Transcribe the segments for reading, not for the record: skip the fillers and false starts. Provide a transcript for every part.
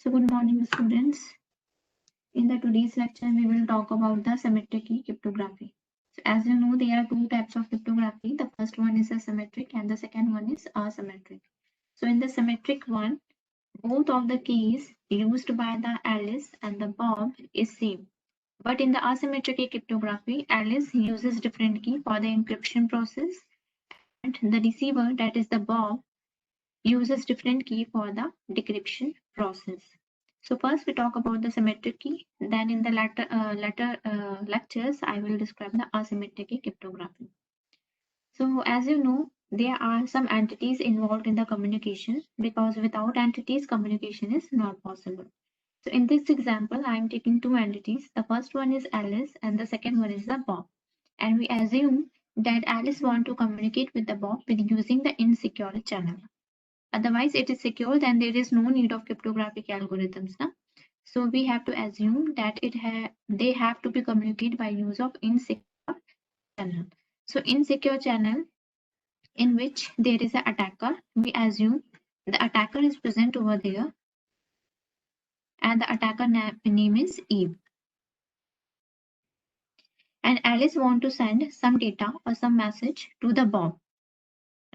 So good morning, students. In the today's lecture, we will talk about the symmetric key cryptography. So as you know, there are two types of cryptography. The first one is a symmetric and the second one is asymmetric. So in the symmetric one, both of the keys used by the Alice and the Bob is same. But in the asymmetric key cryptography, Alice uses different key for the encryption process and the receiver, that is the Bob, uses different key for the decryption process. So first we talk about the symmetric key, then in the later lectures I will describe the asymmetric key cryptography. So as you know, there are some entities involved in the communication because without entities communication is not possible. So in this example I am taking two entities. The first one is Alice and the second one is the Bob. And we assume that Alice wants to communicate with the Bob with using the insecure channel. Otherwise it is secure, then there is no need of cryptographic algorithms. So we have to assume that they have to be communicated by use of insecure channel. So insecure channel in which there is an attacker, we assume the attacker is present over there and the attacker name is Eve. And Alice want to send some data or some message to the Bob,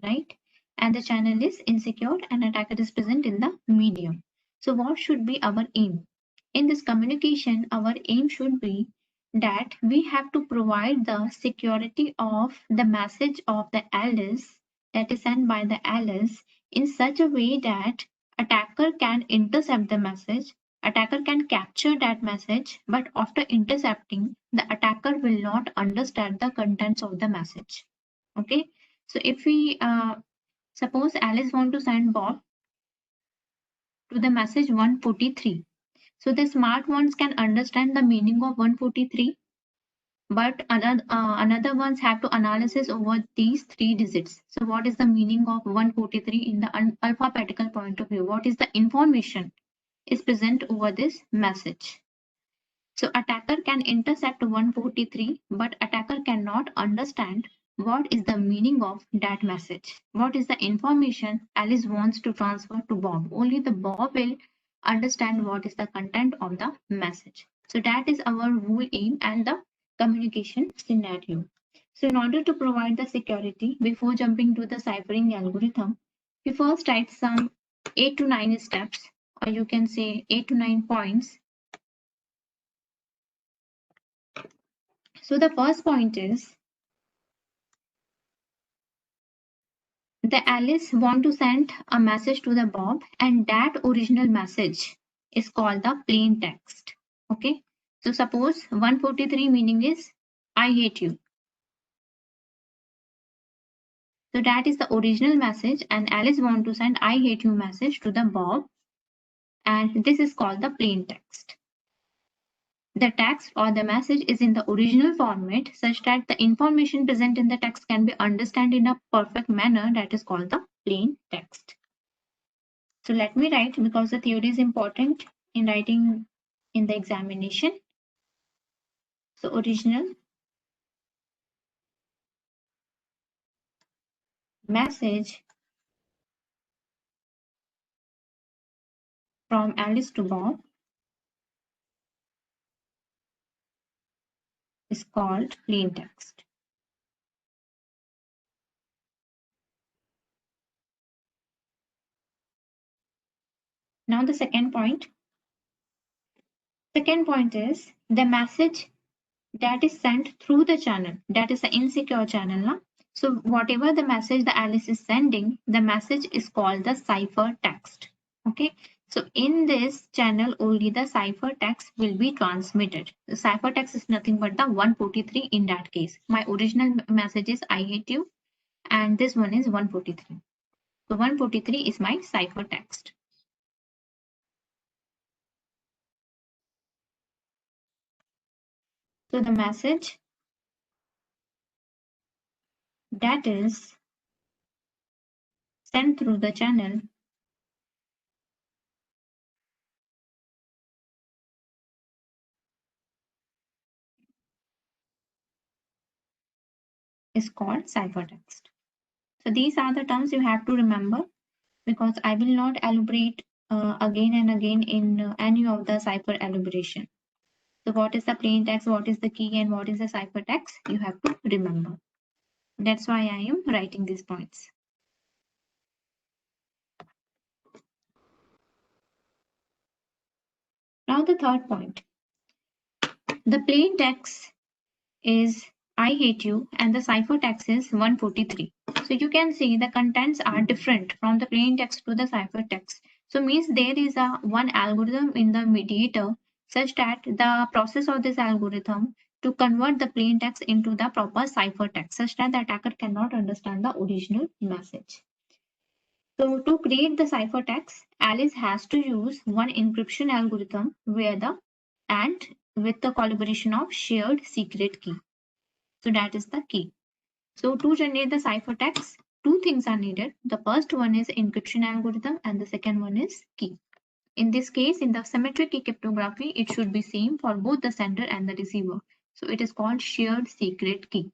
right? And the channel is insecure and attacker is present in the medium. So what should be our aim? In this communication, our aim should be that we have to provide the security of the message of the Alice that is sent by the Alice in such a way that attacker can intercept the message, attacker can capture that message, but after intercepting, the attacker will not understand the contents of the message. Okay, so if we suppose Alice want to send Bob to the message 143. So the smart ones can understand the meaning of 143, but another ones have to analysis over these three digits. So what is the meaning of 143 in the alphabetical point of view? What is the information is present over this message? So attacker can intercept 143, but attacker cannot understand what is the meaning of that message. What is the information Alice wants to transfer to Bob? Only the Bob will understand what is the content of the message. So that is our whole aim and the communication scenario. So in order to provide the security, before jumping to the ciphering algorithm, we first write some 8 to 9 steps, or you can say 8 to 9 points. So the first point is the Alice want to send a message to the Bob, and that original message is called the plain text. Okay, so suppose 143 meaning is I hate you. So that is the original message, and Alice want to send I hate you message to the Bob, and this is called the plain text. The text or the message is in the original format such that the information present in the text can be understood in a perfect manner, that is called the plain text. So let me write, because the theory is important in writing in the examination. So original message from Alice to Bob is called plain text. Now the second point. Second point is the message that is sent through the channel, that is the insecure channel. Na? So whatever the message the Alice is sending, the message is called the ciphertext. Okay, so in this channel only the ciphertext will be transmitted. The ciphertext is nothing but the 143 in that case. My original message is I hate you, and this one is 143. So 143 is my ciphertext. So the message that is sent through the channel is called ciphertext. So these are the terms you have to remember, because I will not elaborate again and again in any of the cipher elaboration. So what is the plaintext, what is the key, and what is the ciphertext? You have to remember. That's why I am writing these points. Now the third point. The plaintext is I hate you and the ciphertext is 143. So you can see the contents are different from the plaintext to the ciphertext. So means there is a one algorithm in the mediator such that the process of this algorithm to convert the plaintext into the proper ciphertext such that the attacker cannot understand the original message. So to create the ciphertext, Alice has to use one encryption algorithm where the and with the collaboration of shared secret key. So that is the key. So to generate the ciphertext, two things are needed. The first one is encryption algorithm and the second one is key. In this case, in the symmetric key cryptography, it should be same for both the sender and the receiver. So it is called shared secret key.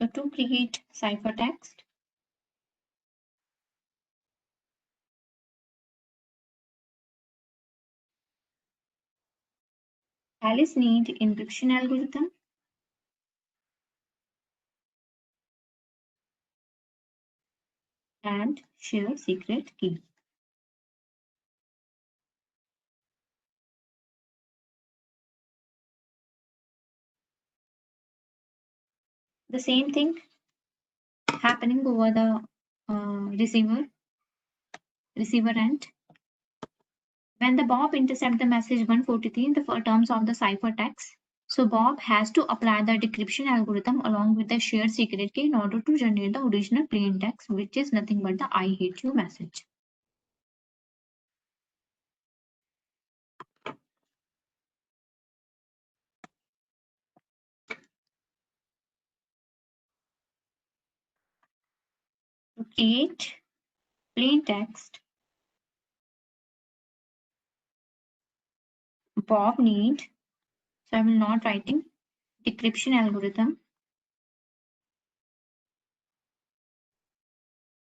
So to create ciphertext, Alice need encryption algorithm and shared secret key. The same thing happening over the receiver end. When the Bob intercept the message 143 in the terms of the ciphertext, so Bob has to apply the decryption algorithm along with the shared secret key in order to generate the original plain text, which is nothing but the I hate you message. To create plain text, Bob need, so I will not writing decryption algorithm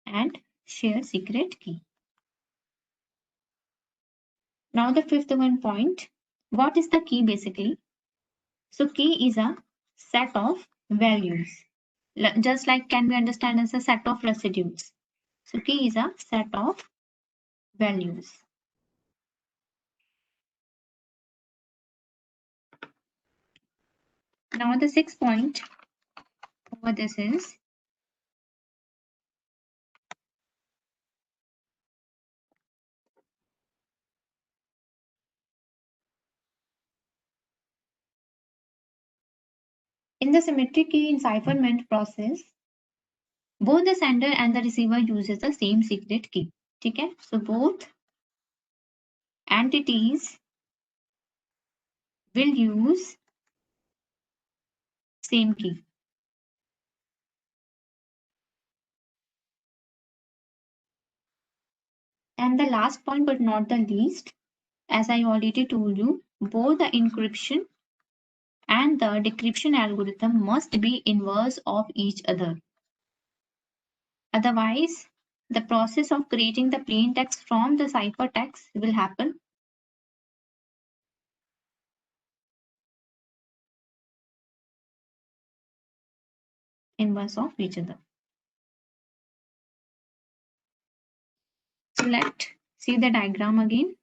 and shared secret key. Now the fifth one point, what is the key basically? So key is a set of values. Just like can be understand as a set of residues. So key is a set of values. Now the sixth point over this is in the symmetric key encipherment process, both the sender and the receiver uses the same secret key. Okay? So both entities will use same key. And the last point but not the least, as I already told you, both the encryption and the decryption algorithm must be inverse of each other. Otherwise, the process of creating the plain text from the ciphertext will happen inverse of each other. So let's see the diagram again.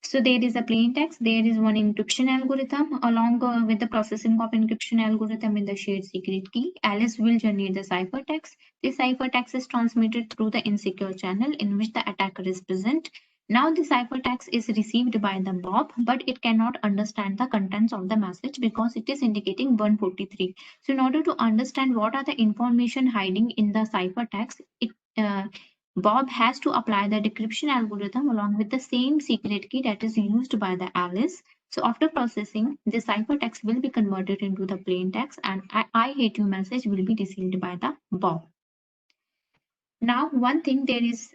So there is a plain text, there is one encryption algorithm along with the processing of encryption algorithm in the shared secret key. Alice will generate the ciphertext. This ciphertext is transmitted through the insecure channel in which the attacker is present. Now the ciphertext is received by the Bob, but it cannot understand the contents of the message because it is indicating 143. So in order to understand what are the information hiding in the ciphertext, Bob has to apply the decryption algorithm along with the same secret key that is used by the Alice. So after processing, the ciphertext will be converted into the plain text and I hate you message will be received by the Bob. Now one thing there is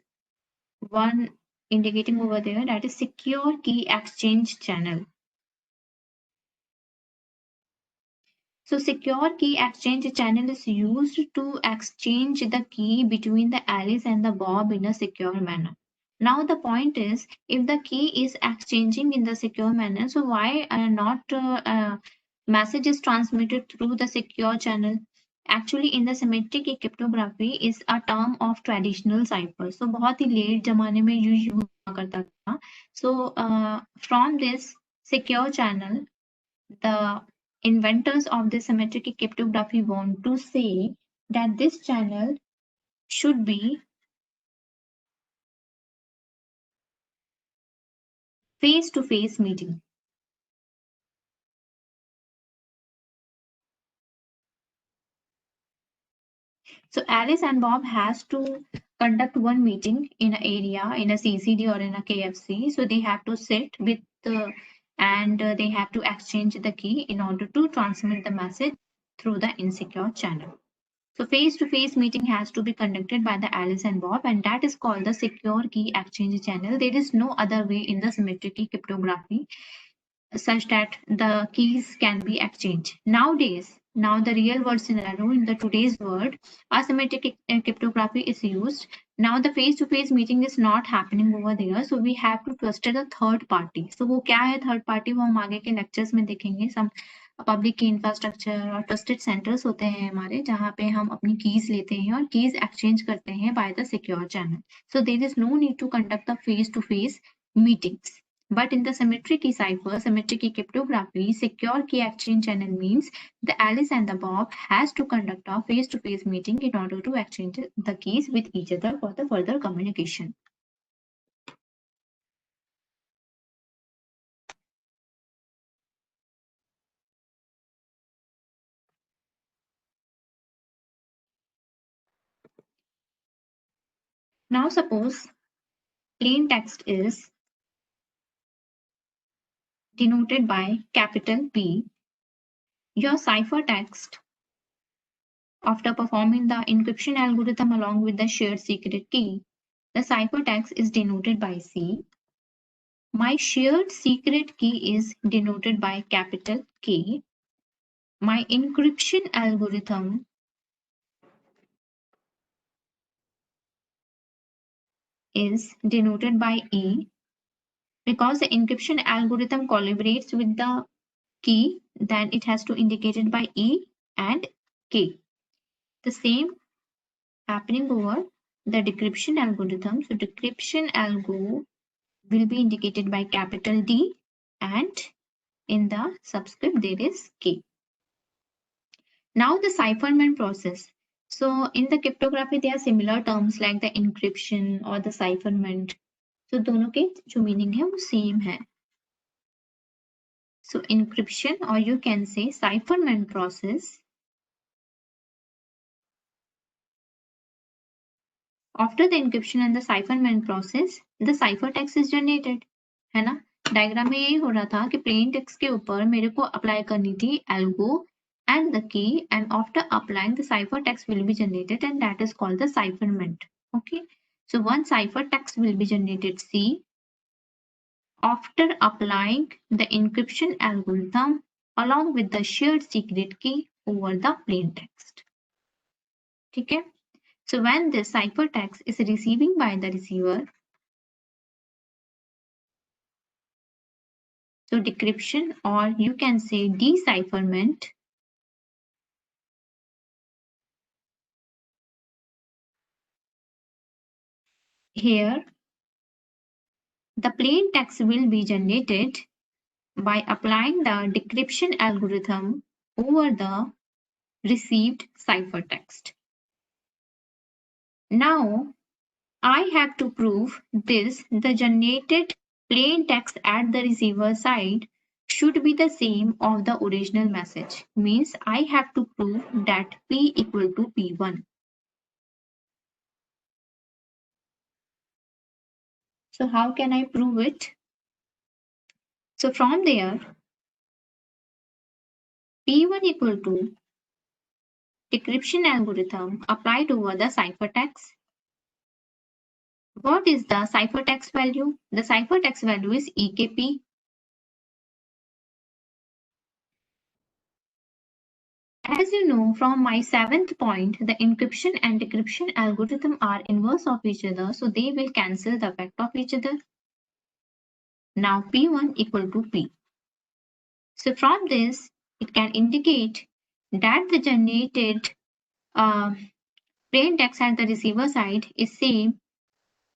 one indicating over there, that is secure key exchange channel. So secure key exchange channel is used to exchange the key between the Alice and the Bob in a secure manner. Now the point is, if the key is exchanging in the secure manner, so why not message is transmitted through the secure channel? Actually, in the symmetric key cryptography is a term of traditional cipher. So बहुत ही late जमाने में use हुआ करता था. So from this secure channel, the inventors of the symmetric cryptography want to say that this channel should be face-to-face meeting. So Alice and Bob has to conduct one meeting in an area, in a CCD or in a KFC. So they have to sit with and they have to exchange the key in order to transmit the message through the insecure channel. So face-to-face meeting has to be conducted by the Alice and Bob, and that is called the secure key exchange channel. There is no other way in the symmetric key cryptography such that the keys can be exchanged. Nowadays, now the real world scenario in the today's world, asymmetric cryptography is used. Now the face-to-face meeting is not happening over there, so we have to trust a third party. So वो क्या है third party, वो हम आगे के lectures में देखेंगे. Some public की इंफ्रास्ट्रक्चर और ट्रस्टेड सेंटर्स होते हैं हमारे, जहाँ पे हम अपनी कीज लेते हैं और कीज एक्सचेंज करते हैं by the secure channel. So there is no need to conduct the face to face meetings. But in the symmetric key cipher, symmetric key cryptography, secure key exchange channel means the Alice and the Bob has to conduct a face-to-face meeting in order to exchange the keys with each other for the further communication. Now suppose plain text is denoted by capital P. Your ciphertext, after performing the encryption algorithm along with the shared secret key, the ciphertext is denoted by C. My shared secret key is denoted by capital K. My encryption algorithm is denoted by E. Because the encryption algorithm collaborates with the key, then it has to indicate it by E and K. The same happening over the decryption algorithm. So decryption algo will be indicated by capital D, and in the subscript there is K. Now the cipherment process. So in the cryptography there are similar terms like the encryption or the cipherment. So दोनों के जो meaning है वो same है. So encryption, or you can say cipherment process. After the encryption and the cipherment process, the ciphertext is generated, है ना? Diagram में यही हो रहा था कि प्लेन टेक्स्ट के ऊपर मेरे को अप्लाई करनी थी algo and the key, and after applying the ciphertext will be generated, and that is called the cipherment. Okay, so one ciphertext will be generated C after applying the encryption algorithm along with the shared secret key over the plain text. ठीक है? So when this ciphertext is receiving by the receiver, so decryption, or you can say decipherment, here the plain text will be generated by applying the decryption algorithm over the received ciphertext. Now I have to prove this. The generated plain text at the receiver side should be the same of the original message. Means I have to prove that P equal to P1. So how can I prove it? So from there, P1 equal to decryption algorithm applied over the ciphertext What is the ciphertext value? The ciphertext value is EKP. As you know from my 7th point, the encryption and decryption algorithm are inverse of each other, so they will cancel the effect of each other. Now P1 equal to P. So from this, it can indicate that the generated plain text at the receiver side is same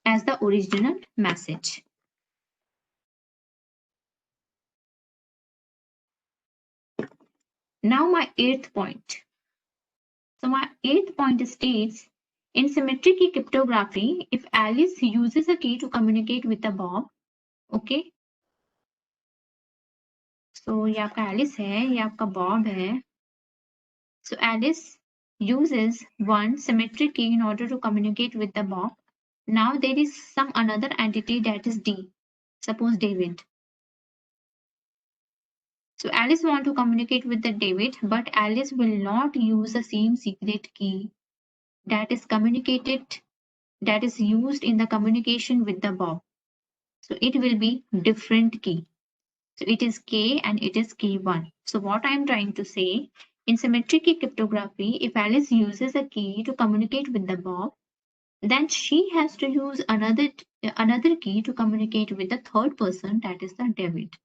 as the original message. Now my 8th point. So my 8th point states, in symmetric key cryptography, if Alice uses a key to communicate with the Bob, okay, so ये आपका Alice है, ये आपका Bob है. So Alice uses one symmetric key in order to communicate with the Bob. Now there is some another entity that is D, suppose David. So Alice want to communicate with the David, but Alice will not use the same secret key that is used in the communication with the Bob. So it will be different key. So it is K and it is K1. So what I am trying to say, in symmetric key cryptography, if Alice uses a key to communicate with the Bob, then she has to use another key to communicate with the third person, that is the David.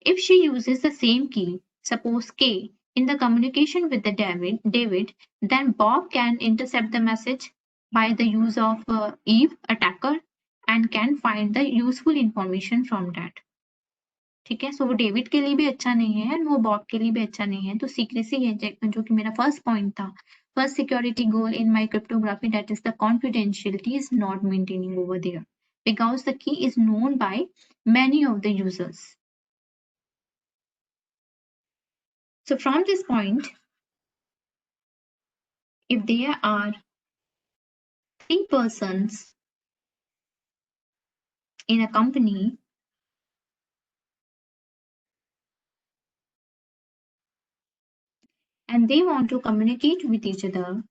If she uses the same key, suppose K, in the communication with the David, then Bob can intercept the message by the use of Eve attacker and can find the useful information from that. ठीक है, सो वो David के लिए भी अच्छा नहीं है and वो बॉब के लिए भी अच्छा नहीं है. तो सीक्रेसी है जो कि मेरा फर्स्ट पॉइंट था, first security goal in my cryptography, that is the confidentiality is not maintaining over there because the key is known by many of the users. So from this point, if there are 3 persons in a company and they want to communicate with each other,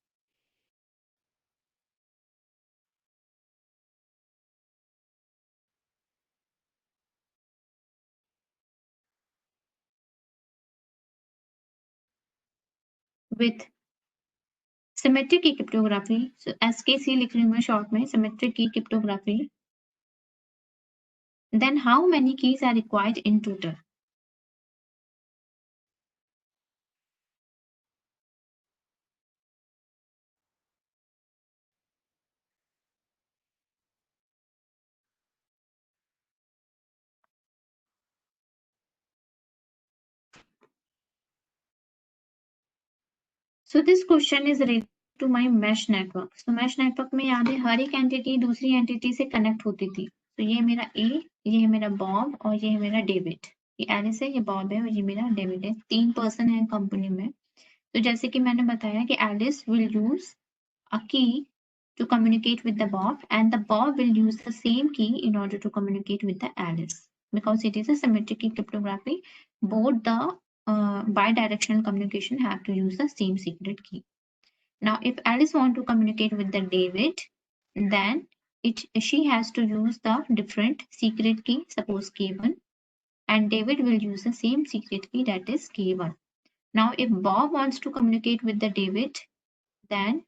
with symmetric key cryptography, so SKC लिख रही हूँ मैं short में, symmetric key cryptography, then how many keys are required in total? So this question is related to my mesh network. So mesh network में याद है हर एक entity दूसरी एंटिटी से कनेक्ट होती थी. तो ये मेरा ए, ये है मेरा बॉब और ये है मेरा डेविड. ये एलिस है, ये बॉब है और ये मेरा डेविड है. 3 पर्सन है कंपनी में. तो जैसे कि मैंने बताया कि Alice will use a key to communicate with the Bob and the Bob will use the same key in order to communicate with the Alice. Because it is a symmetric key cryptography, both the bidirectional communication have to use the same secret key. Now, if Alice want to communicate with the David, then she has to use the different secret key, suppose K1, and David will use the same secret key, that is K1. Now, if Bob wants to communicate with the David, then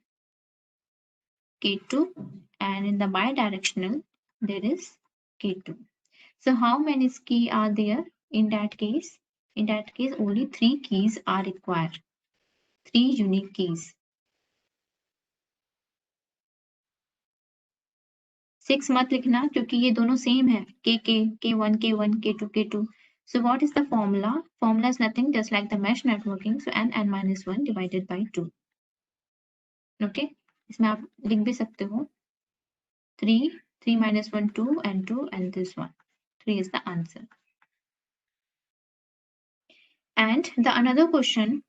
K2, and in the bidirectional there is K2. So how many keys are there in that case? In that case only 3 keys are required, 3 unique keys. 6 मत लिखना क्योंकि ये दोनों same है, K1, K1, K2, K2. So what is the formula? Formula is nothing just like the mesh networking. So n minus 1 divided by 2. Okay, इसमें आप लिख भी सकते हो 3, 3 minus 1, 2 and this one. 3 is the answer. And the another question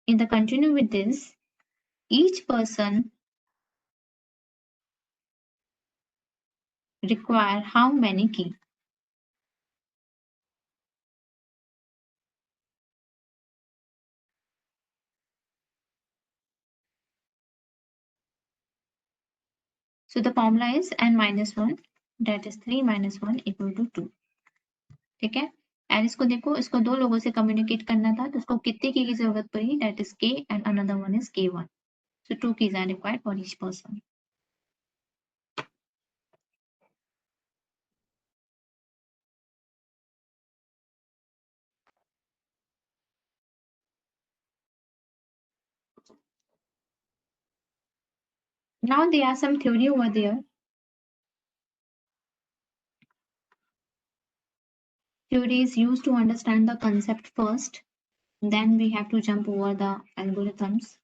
in the continue with this, each person require how many key? So the formula is n minus 1, that is 3 minus 1 equal to 2. ठीक है, and इसको देखो, इसको दो लोगों से communicate करना था, तो उसको कितने की जरूरत पड़ी, that is k and another one is k1. So 2 keys are required for each person. Now there are some theory over there. Theory is used to understand the concept first, then we have to jump over the algorithms.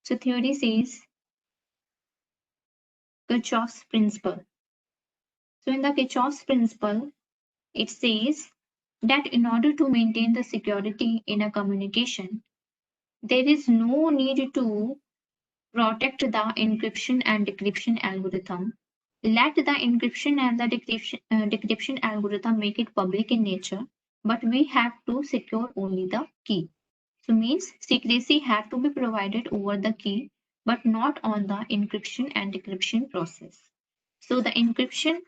So theory says Kirchhoff's principle. So in the Kirchhoff's principle, it says that in order to maintain the security in a communication, there is no need to protect the encryption and decryption algorithm. Let the encryption and the decryption algorithm make it public in nature, but we have to secure only the key. So means secrecy have to be provided over the key, but not on the encryption and decryption process. So the encryption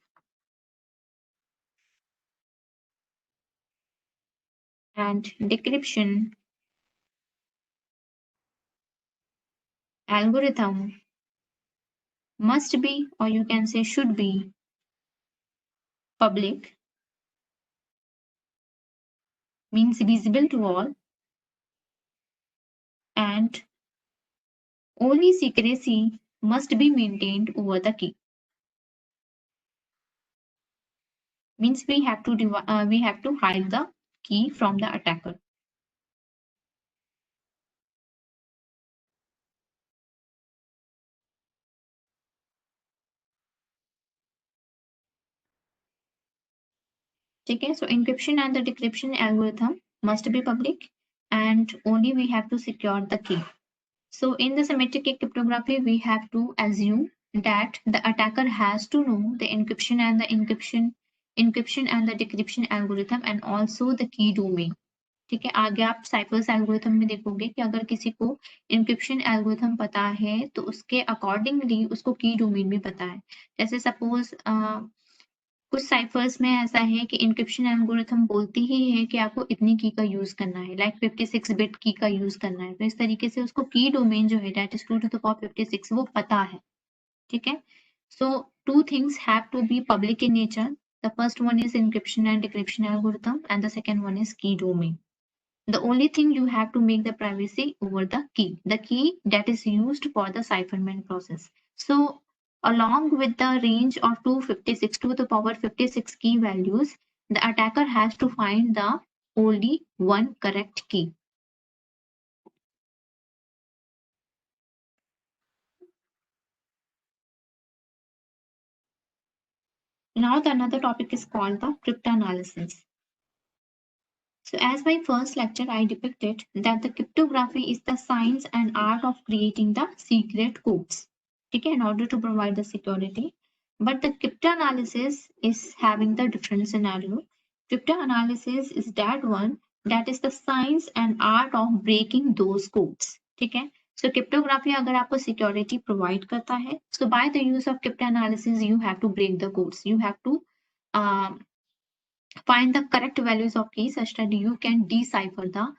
and decryption algorithm must be, or you can say should be, public, means visible to all, and only secrecy must be maintained over the key. Means we have to hide the key from the attacker. Okay, so encryption and the decryption algorithm must be public, and only we have to secure the key. So in the symmetric key cryptography, we have to assume that the attacker has to know the encryption and the decryption algorithm and also the key domain. ठीक है, आगे आप cyphers algorithm में देखोगे कि अगर किसी को इंक्रिप्शन एल्गोरिथम पता है तो उसके अकॉर्डिंगली उसको की डोमेन भी पता है. जैसे सपोज कुछ साइफर्स में ऐसा है कि इंक्रिप्शन एल्गोरिथम बोलती ही है कि आपको इतनी की का यूज करना है, लाइक 56 बिट की का यूज करना है, तो इस तरीके से उसको की डोमेन जो है that is 2 to the power 56 वो पता है. ठीक है, so two things have to be public in nature. The first one is encryption and decryption algorithm, and the second one is key domain. The only thing you have to make the privacy over the key that is used for the cipherment process. So along with the range of 256 to the power 56 key values, the attacker has to find the only one correct key. Now the another topic is called the cryptanalysis. So as my first lecture, I depicted that the cryptography is the science and art of creating the secret codes, okay, in order to provide the security. But the cryptanalysis is having the different scenario. Cryptanalysis is that one that is the science and art of breaking those codes. ठीक है, so cryptography अगर आपको security provide करता है, so by the use of cryptanalysis you have to break the codes. You have to find the correct values of keys such that you can decipher the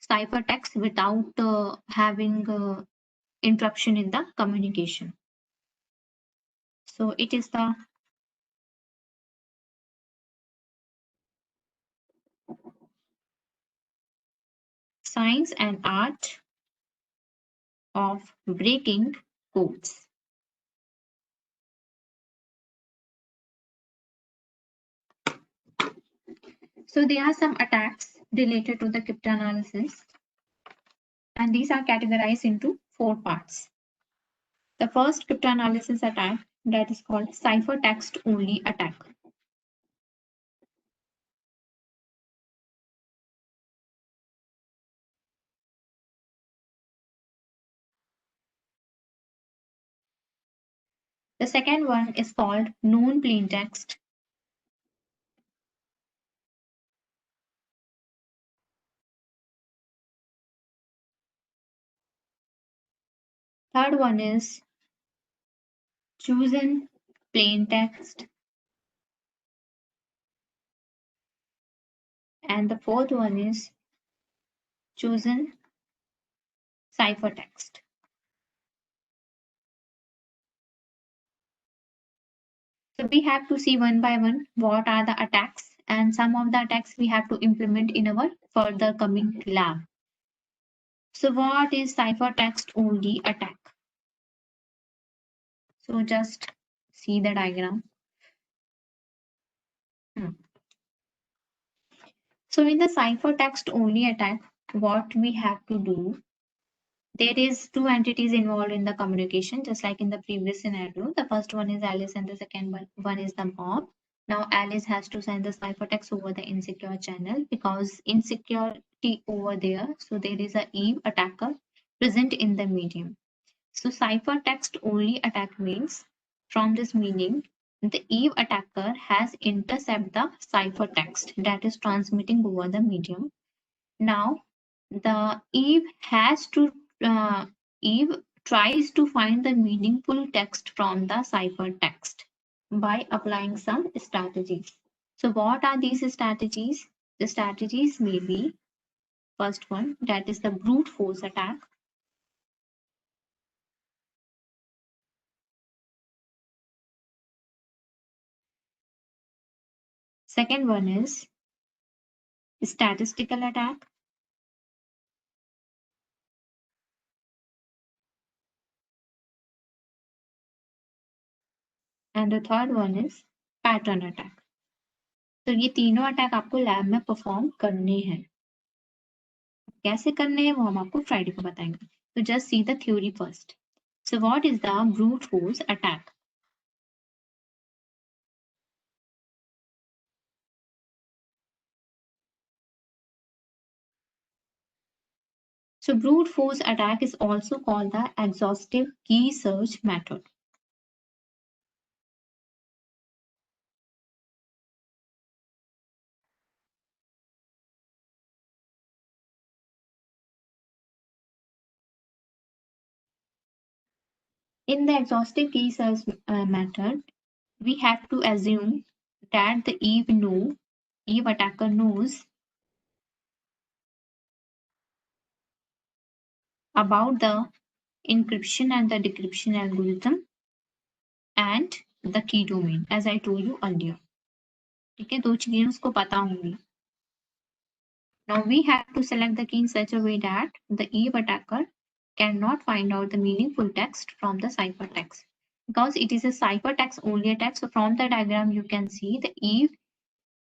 ciphertext without having interruption in the communication. So it is the science and art of breaking codes. So there are some attacks related to the cryptanalysis, and these are categorized into 4 parts. The first cryptanalysis attack, that is called ciphertext only attack. The second one is called known plaintext. Third one is chosen plain text, and the fourth one is chosen ciphertext. So we have to see one by one what are the attacks, and some of the attacks we have to implement in our further coming lab. So what is ciphertext only attack? So just see the diagram. So in the ciphertext only attack, what we have to do, there is two entities involved in the communication, just like in the previous scenario. The first one is Alice and the second one is the Bob. Now Alice has to send the ciphertext over the insecure channel because insecurity over there. So there is a Eve attacker present in the medium. So ciphertext only attack means from this meaning, the Eve attacker has intercept the ciphertext that is transmitting over the medium. Now the Eve tries to find the meaningful text from the ciphertext by applying some strategies. So what are these strategies? The strategies may be first one, that is the brute force attack. Second one is statistical attack. And the third one is pattern attack. तो ये तीनों attack आपको lab में perform करने हैं. कैसे करने हैं वो हम आपको फ्राइडे को बताएंगे. तो just see the theory first. So what is the brute force attack? So brute force attack is also called the exhaustive key search method. In the exhaustive key search method, we have to assume that the Eve attacker knows about the encryption and the decryption algorithm and the key domain, as I told you earlier. ठीक है, दो चीजें उसको पता होंगी. Now we have to select the key in such a way that the Eve attacker cannot find out the meaningful text from the ciphertext. Because it is a ciphertext only attack, so from the diagram you can see the Eve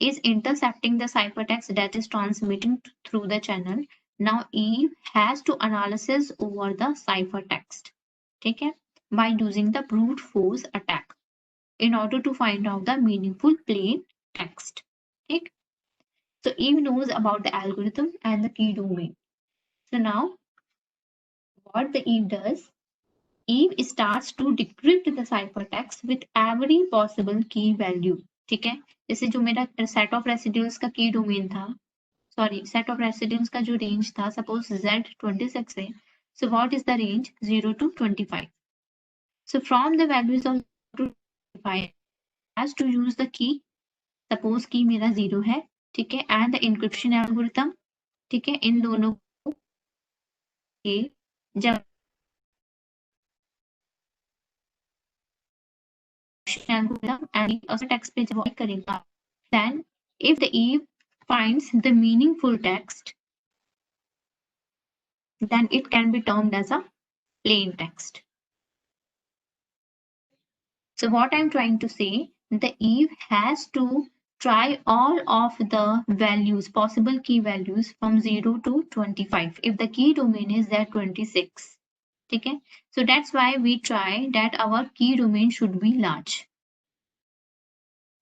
is intercepting the ciphertext that is transmitting through the channel. Now Eve has to analysis over the ciphertext, okay, by using the brute force attack in order to find out the meaningful plain text. Okay? So Eve knows about the algorithm and the key domain. So now what the Eve does, Eve starts to decrypt the ciphertext with every possible key value. ठीक है, जैसे जो मेरा set of residuals का की domain था, sorry set of residuals का जो रेंज था, सपोज Z26 है, so what is the range 0 to 25. So from the values of 0 to 25 has to use the key, suppose की मेरा 0 है, ठीक है, एंड द इंक्रिप्शन एल्गोरिथम, ठीक है, इन दोनों के जब algorithm and also text पे जब करेगा, then if the Eve finds the meaningful text, then it can be termed as a plain text. So what I'm trying to say, the Eve has to try all of the values, possible key values from 0 to 25 if the key domain is Z26. Okay, so that's why we try that our key domain should be large.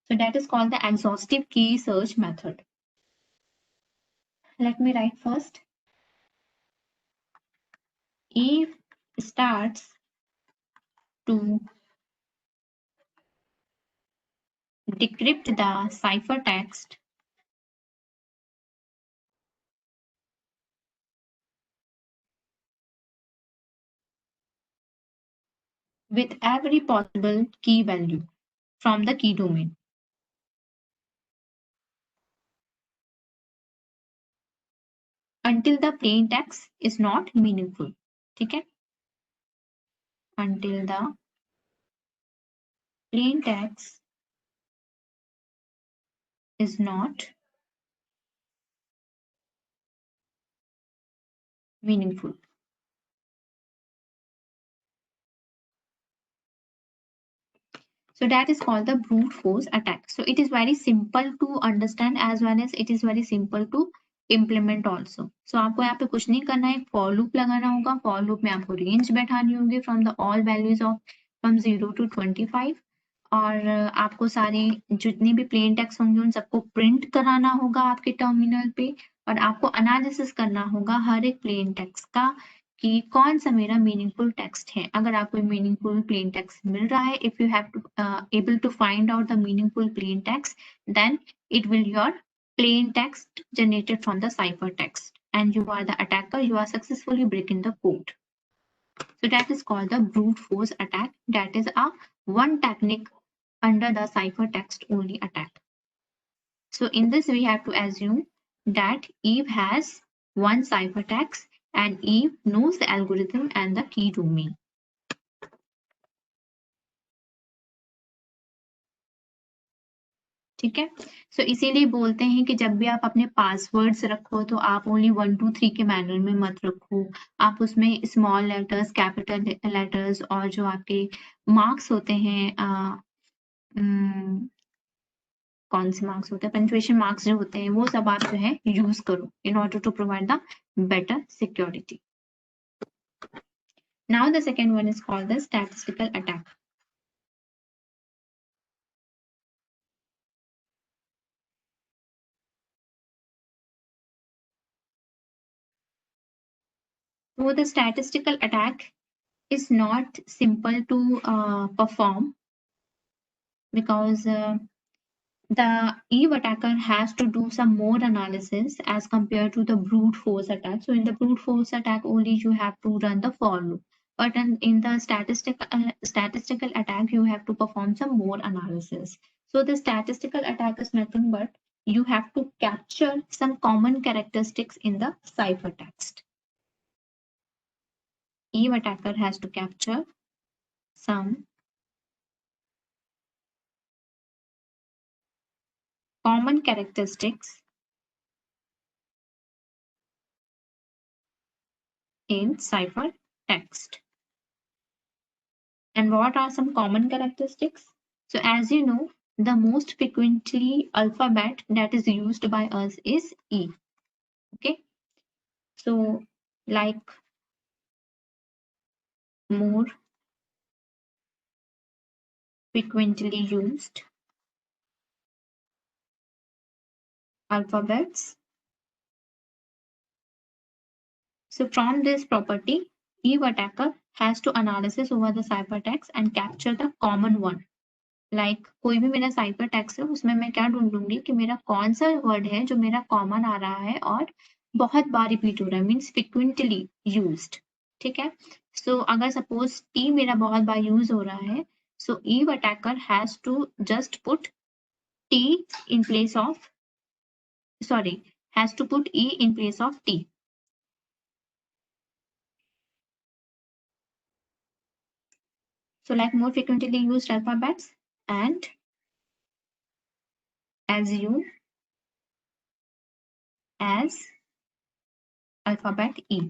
So that is called the exhaustive key search method. Let me write first. Eve starts to decrypt the ciphertext with every possible key value from the key domain until the plain text is not meaningful. ठीक है? Until the plain text is not meaningful. So that is called the brute force attack. So it is very simple to understand as well as it is very simple to implement also. So आपको यहाँ पे कुछ नहीं करना है, for loop लगाना होगा. For loop में आपको range बैठानी होगी from the all values of from 0 to 25 और आपको सारे जितने भी प्लेन टेक्स्ट होंगे उन सबको प्रिंट कराना होगा आपके टर्मिनल पे और आपको एनालिसिस करना होगा हर एक प्लेन टेक्स्ट का कि कौन सा मेरा मीनिंगफुल टेक्स्ट है. अगर आपको मीनिंगफुल प्लेन टेक्स्ट मिल रहा है, if you have to able to find out the meaningful plain text, then it will your plain text generated from the ciphertext and you are the attacker, you are successfully breaking the code. So that is called the brute force attack. That is a one technique under the ciphertext only attack. So in this we have to assume that Eve has one ciphertext and Eve knows the algorithm and the key domain. ठीक है. सो इसीलिए बोलते हैं कि जब भी आप अपने पासवर्ड्स रखो तो आप ओनली 1 2 3 के मैनर में मत रखो. आप उसमें स्मॉल लेटर्स, कैपिटल लेटर्स और जो आपके मार्क्स होते हैं कौन से मार्क्स होते हैं, पंक्चुएशन मार्क्स जो होते हैं वो सब आप जो है यूज करो in order to provide the better security. Now the second one is called the statistical attack. So the statistical attack is not simple to perform because the Eve attacker has to do some more analysis as compared to the brute force attack. So in the brute force attack only you have to run the for loop. But in the statistical attack, you have to perform some more analysis. So the statistical attack is nothing but you have to capture some common characteristics in the ciphertext. Eve attacker has to capture some common characteristics in ciphertext. And what are some common characteristics? So as you know, the most frequently alphabet that is used by us is E. Okay. So like more frequently used alphabets. So from this property, Eve attacker has to analysis over the ciphertext and capture the common one. Like कोई भी मेरा ciphertext है उसमें मैं क्या ढूंढूंगी कि मेरा कौन सा वर्ड है जो मेरा कॉमन आ रहा है और बहुत बार रिपीट हो रहा है, मीन्स फ्रिक्वेंटली यूज्ड. ठीक है. सो अगर सपोज टी मेरा बहुत बार यूज हो रहा है, so Eve attacker has to just put T in place of has to put E in place of T. So like more frequently used alphabets and assume as alphabet E.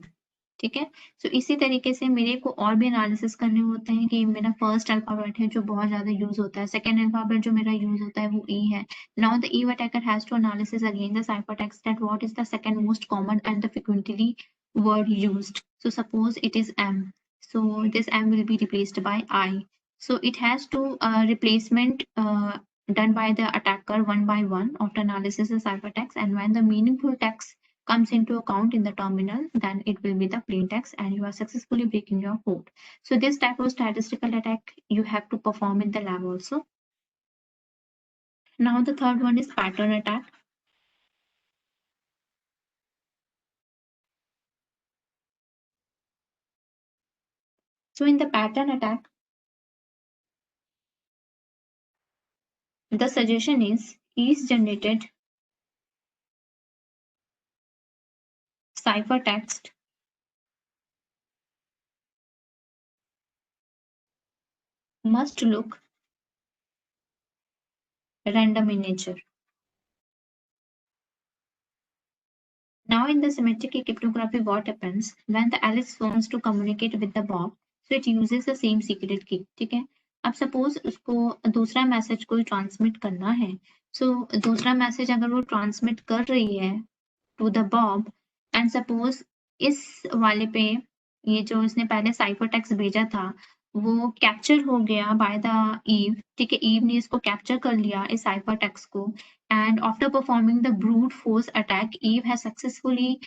ठीक है. सो इसी तरीके से मेरे को और भी एनालिसिस करने होते हैं कि मेरा फर्स्ट अल्फाबेट है जो बहुत ज्यादा यूज होता है, सेकंड अल्फाबेट जो मेरा यूज होता है वो ई है. Now the Eve attacker has to analysis again the ciphertext that what is the second most common and the frequently word used. So suppose it is M. So this M will be replaced by I. So it has to replacement done by the attacker one by one after analysis of ciphertext, and when the meaningful text comes into account in the terminal, then it will be the plain text and you are successfully breaking your code. So this type of statistical attack you have to perform in the lab also. Now the third one is pattern attack. So in the pattern attack, the suggestion is each generated ciphertext must look random in nature. Now in the symmetric key cryptography, what happens when the Alice wants to communicate with the Bob, so it uses the same secret key. ठीक है, अब suppose उसको दूसरा message कोई transmit करना है, सो दूसरा message अगर वो ट्रांसमिट कर रही है to the Bob and suppose इस वाले पे ये जो इसने पहले साइफर टेक्स्ट भेजा था वो कैप्चर हो गया बाय द ईव, ठीक है, ईव ने इसको कैप्चर कर लिया इस साइफर टेक्स्ट को, and after performing the brute force attack, Eve has successfully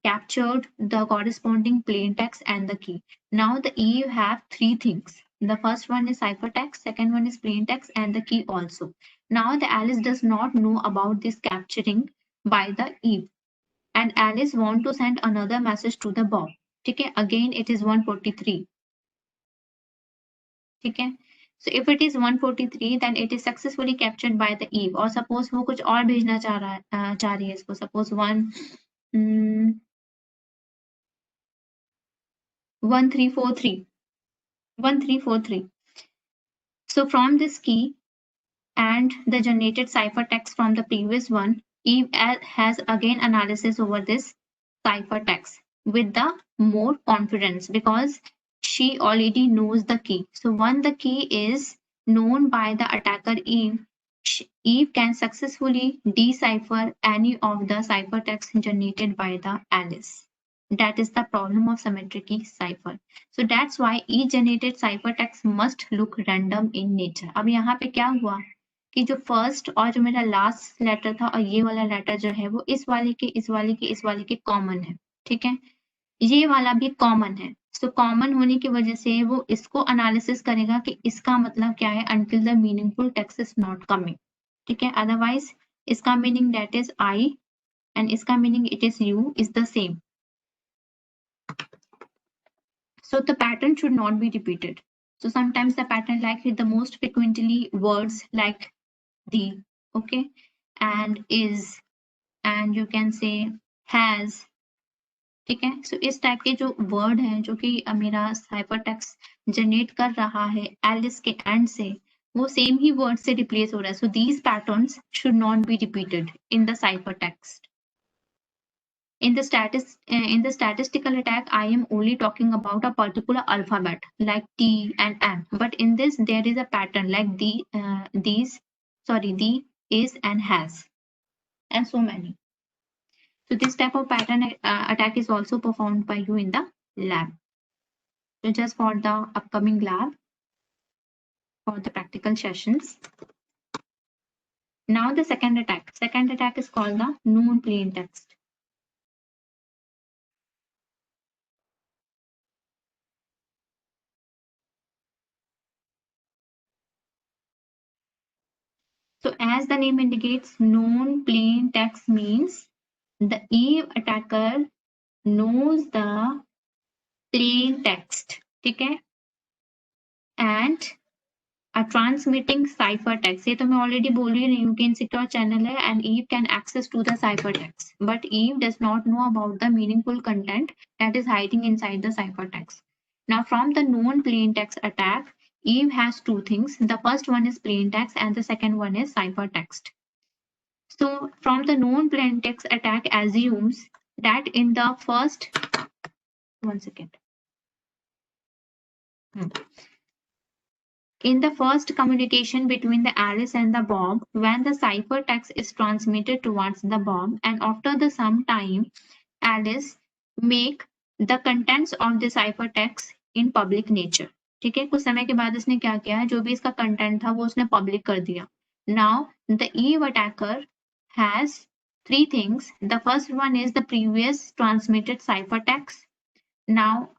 captured the corresponding plaintext and the key. Now the Eve have three things. The first one is ciphertext, second one is plaintext, and the key also. Now the Alice does not know about this capturing by the Eve, and Alice want to send another message to the Bob. Okay, again it is 143. Okay. So if it is 143, then it is successfully captured by the Eve. और suppose वो कुछ और भेजना चाह रही है इसको, suppose 1343. So from this key and the generated ciphertext from the previous one, Eve has again analysis over this ciphertext with the more confidence because she already knows the key. So when the key is known by the attacker Eve, Eve can successfully decipher any of the ciphertext generated by the Alice. That is the problem of symmetric key cipher. So that's why each generated ciphertext must look random in nature. अब यहाँ पे क्या हुआ कि जो first और जो मेरा लास्ट लेटर था और ये वाला लेटर जो है वो इस वाले के कॉमन है, ठीक है, ये वाला भी कॉमन है। सो कॉमन होने की वजह से वो इसको एनालिसिस करेगा कि इसका मतलब क्या है until the meaningful text is not coming, ठीक है, अदरवाइज इसका meaning that is I and इसका meaning it is you is the same. So the pattern should not be repeated. So sometimes the pattern like the most frequently words like the, okay, and is, and you can say has, ठीक है. सो इस type के जो word हैं जो कि मेरा cipher text generate कर रहा है एलिस के एंड से, वो सेम ही वर्ड से रिप्लेस हो रहा है. So these patterns should not be repeated in the cipher text. In the statistical attack, I am only talking about a particular alphabet like T and M. But in this, there is a pattern like the, is, and has, and so many. So this type of pattern attack is also performed by you in the lab. So just for the upcoming lab, for the practical sessions. Now the second attack. Second attack is called the known plain text. So as the name indicates, known plain text means the Eve attacker knows the plain text, okay, and a transmitting ciphertext. ये तो मैं already बोल ही रही हूँ कि insecure channel है and Eve can access to the ciphertext, but Eve does not know about the meaningful content that is hiding inside the ciphertext. Now from the known plain text attack, Eve has two things. The first one is plain text and the second one is ciphertext. So from the known plain text attack assumes that in the first, one second. In the first communication between the Alice and the Bob, when the ciphertext is transmitted towards the Bob, and after the some time, Alice make the contents of the ciphertext in public nature. ठीक है, कुछ समय के बाद इसने क्या किया, जो भी इसका कंटेंट था वो उसने पब्लिक कर दिया. Now the Eve attacker has three things. The first one is the previous transmitted ciphertext. Now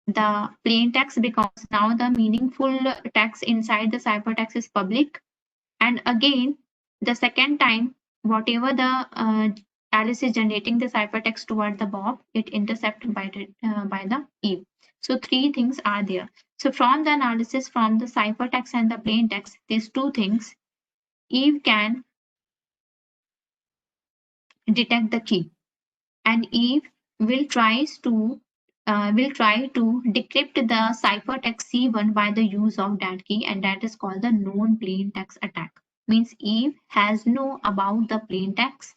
the plain text, because now the meaningful text inside the ciphertext is public, and again the second time whatever the Alice is generating the ciphertext toward the Bob, it intercepted by the Eve. So three things are there. So from the analysis from the ciphertext and the plaintext, these two things, Eve can detect the key, and Eve will try to decrypt the ciphertext C1 by the use of that key, and that is called the known plaintext attack. Means Eve has know about the plaintext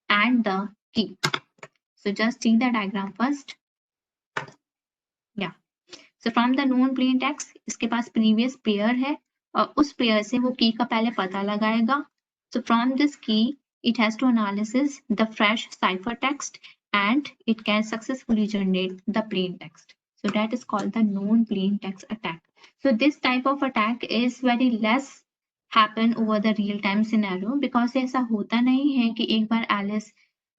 and the key. So just see the diagram first. Yeah. So from the known plaintext, इसके पास previous pair है और उस pair से वो key का पहले पता लगाएगा. So from this key, it has to analysis the fresh ciphertext and it can successfully generate the plaintext. So that is called the known plaintext attack. So this type of attack is very less happen over the real time scenario because ऐसा होता नहीं है कि एक बार Alice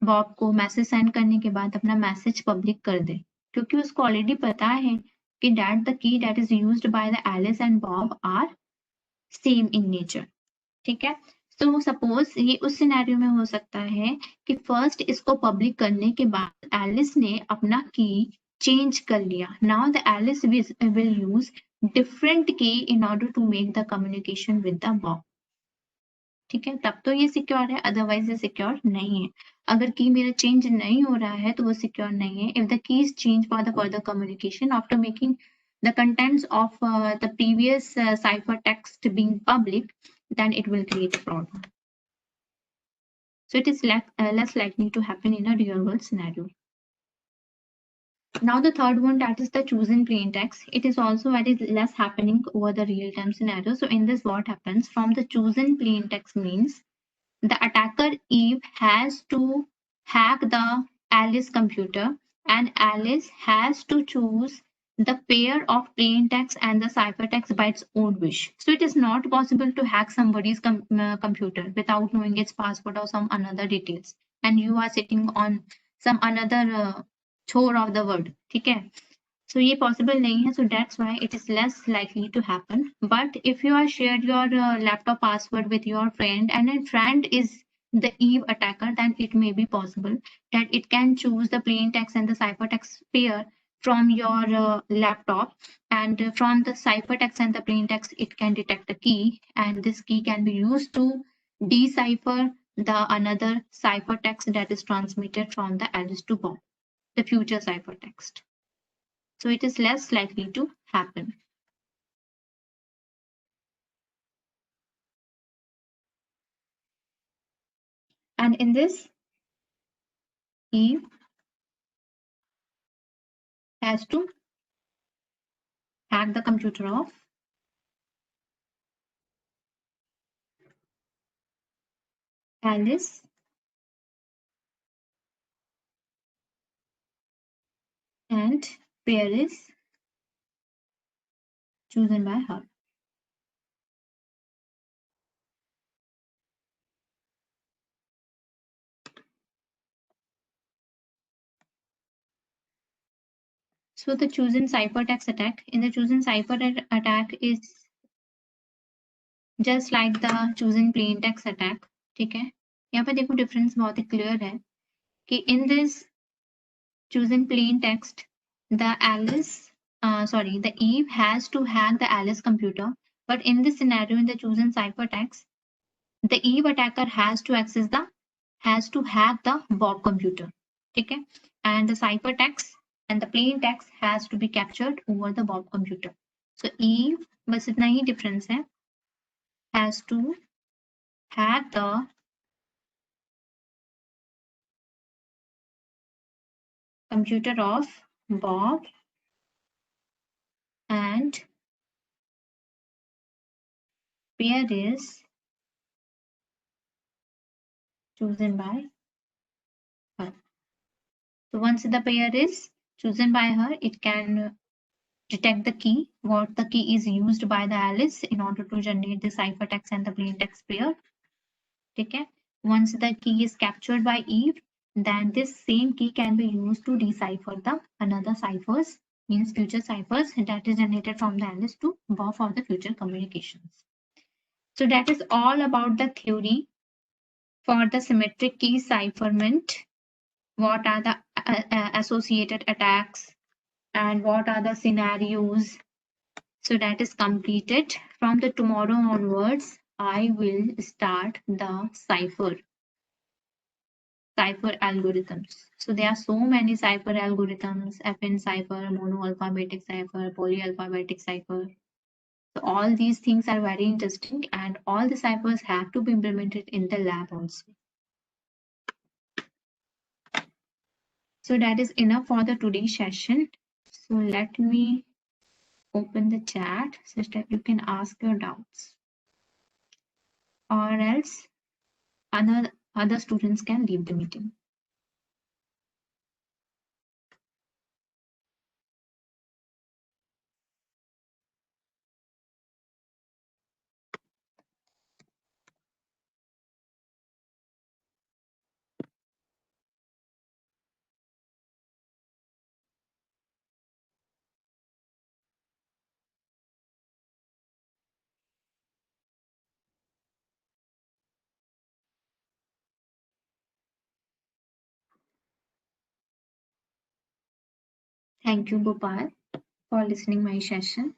Bob को message send करने के बाद अपना मैसेज पब्लिक कर दे, क्योंकि उसको ऑलरेडी पता है कि that the key that is used by the Alice and Bob are same in nature. ठीक है. तो सपोज ये उस सिनेरियो में हो सकता है कि फर्स्ट इसको पब्लिक करने के बाद एलिस ने अपना की चेंज कर लिया. Now the Alice will use different key in order to make the communication with the Bob. ठीक है, तब तो ये सिक्योर है, अदरवाइज ये सिक्योर नहीं है. अगर की मेरा चेंज नहीं हो रहा है तो वो सिक्योर नहीं है. If the key is change for the further communication after making the contents of the previous ciphertext being public, then it will create a problem. So it is less likely to happen in a real world scenario. Now the third one, that is the chosen plaintext. It is also very less happening over the real time scenario. So in this, what happens from the chosen plaintext means the attacker Eve has to hack the Alice computer, and Alice has to choose the pair of plaintext and the ciphertext by its own wish. So it is not possible to hack somebody's computer without knowing its password or some another details, and you are sitting on some another chore of the world. ठीक है. So ये possible नहीं है, so that's why it is less likely to happen. But if you are shared your laptop password with your friend and a friend is the Eve attacker, then it may be possible that it can choose the plaintext and the ciphertext pair from your laptop, and from the ciphertext and the plaintext it can detect the key, and this key can be used to decipher the another ciphertext that is transmitted from the Alice to Bob, the future ciphertext. So it is less likely to happen. And in this, Eve has to hack the computer of Alice and pair is chosen by her. So the chosen ciphertext attack, in the chosen cipher attack is just like the chosen plaintext attack. ठीक है, यहाँ पे देखो difference बहुत ही clear है कि in this chosen plaintext the the Eve has to hack the Alice computer, but in this scenario in the chosen ciphertext the Eve attacker has to hack the Bob computer. ठीक है, and the ciphertext and the plain text has to be captured over the Bob computer. So Eve, बस इतना ही difference है, has to hack the computer of Bob and pair is chosen by her. So once the pair is chosen by her, it can detect the key, what the key is used by the Alice in order to generate the ciphertext and the plaintext pair. ठीक है, once the key is captured by Eve, then this same key can be used to decipher the another ciphers, means future ciphers that is generated from the Alice to Bob for the future communications. So that is all about the theory for the symmetric key cipherment. What are the associated attacks and what are the scenarios So that is completed. From the tomorrow onwards, I will start the cipher algorithms. So there are so many cipher algorithms: FN cipher, monoalphabetic cipher, polyalphabetic cipher. So all these things are very interesting, and all the ciphers have to be implemented in the lab also. So that is enough for the today's session. So let me open the chat so that you can ask your doubts, or else other students can leave the meeting. Thank you, Gopal, for listening my session.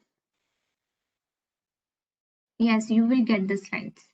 Yes, you will get the slides.